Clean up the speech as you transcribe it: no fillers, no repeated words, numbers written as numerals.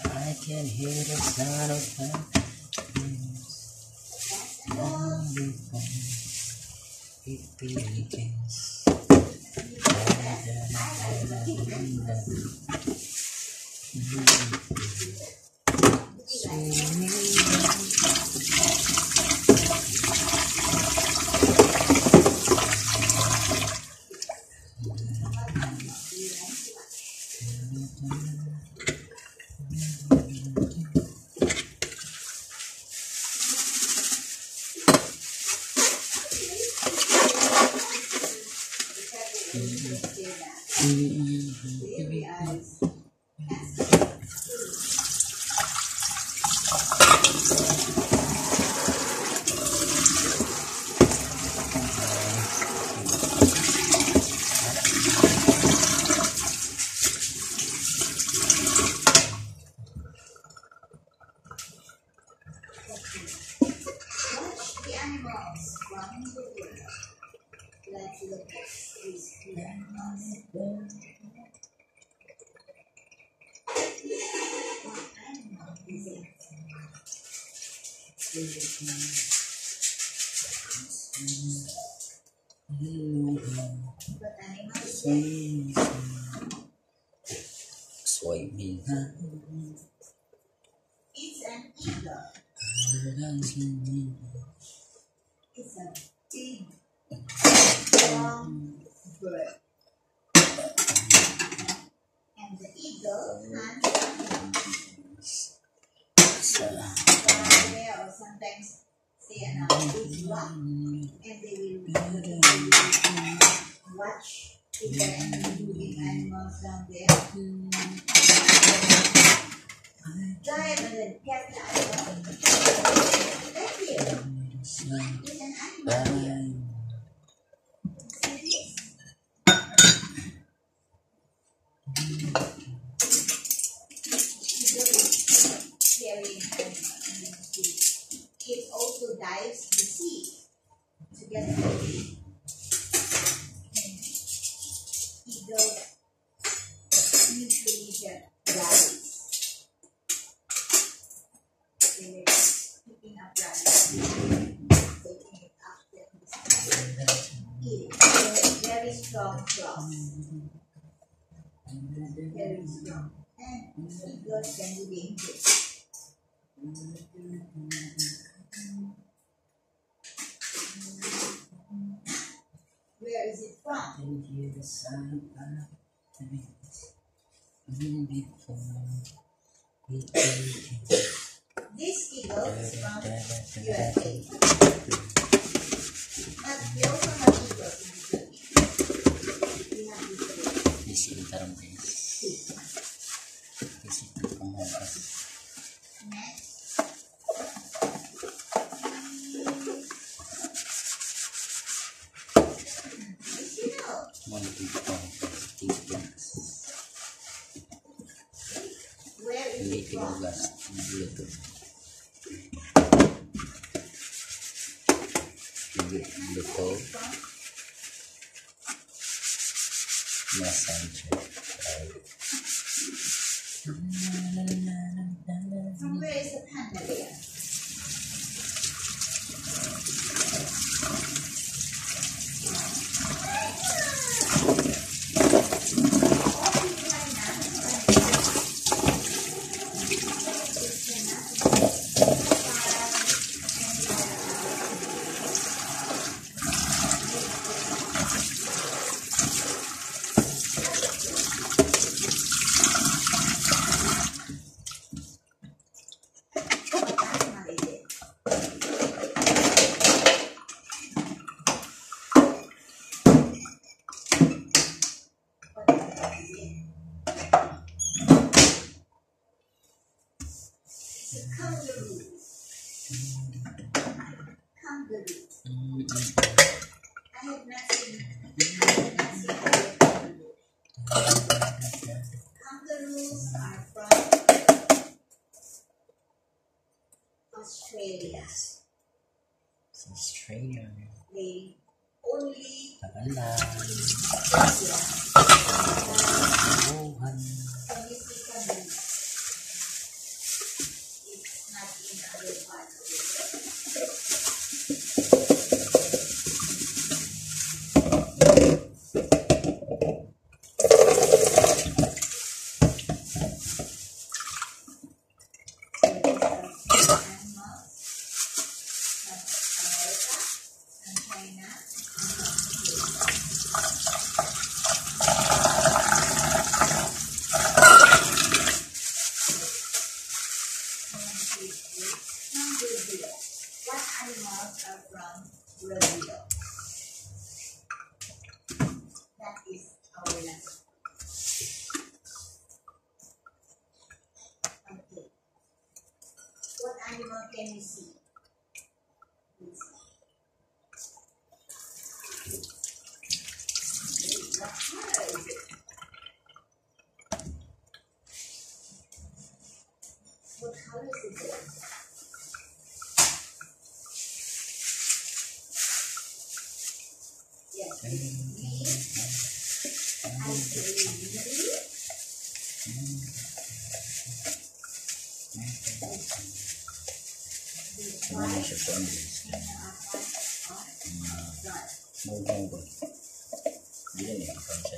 I can hear the sound of her. It begins. It's an eagle. It's a big, strong bird. And the eagle hunts or sometimes stay on a big rock, and they will watch if there are any moving animals down there. Dive and then get the animal. That's here. It's an animal here. See this? they were picking up rabbits, taking it up, eat it. Very strong claws. Very strong. And eagles can be dangerous. Where is it from? And hear the sound of the wind. Before we begin. This eagle is from USA. But we also have eagles in the Philippines. We have this This is the term guys. This is the panghagas. next. Yes, you know. One big panghagas. Tigans. Where is Hindi it from? tinugas. Bluetooth. Bluetooth. Messenger. From where is the panda bear? I have not seen kangaroos are from Australia. It's Australia. They only Tagalan. Australia. Wuhan. Can you see kangaroos? It's not in other parts of the world. What animals are from Brazil? That is our lesson. Okay. What animal can you see? Please. What color is it? What color is it? Yes, it's green. I say green. This Ano white siya sa English? and the white. Mugong ba? Hindi na niya.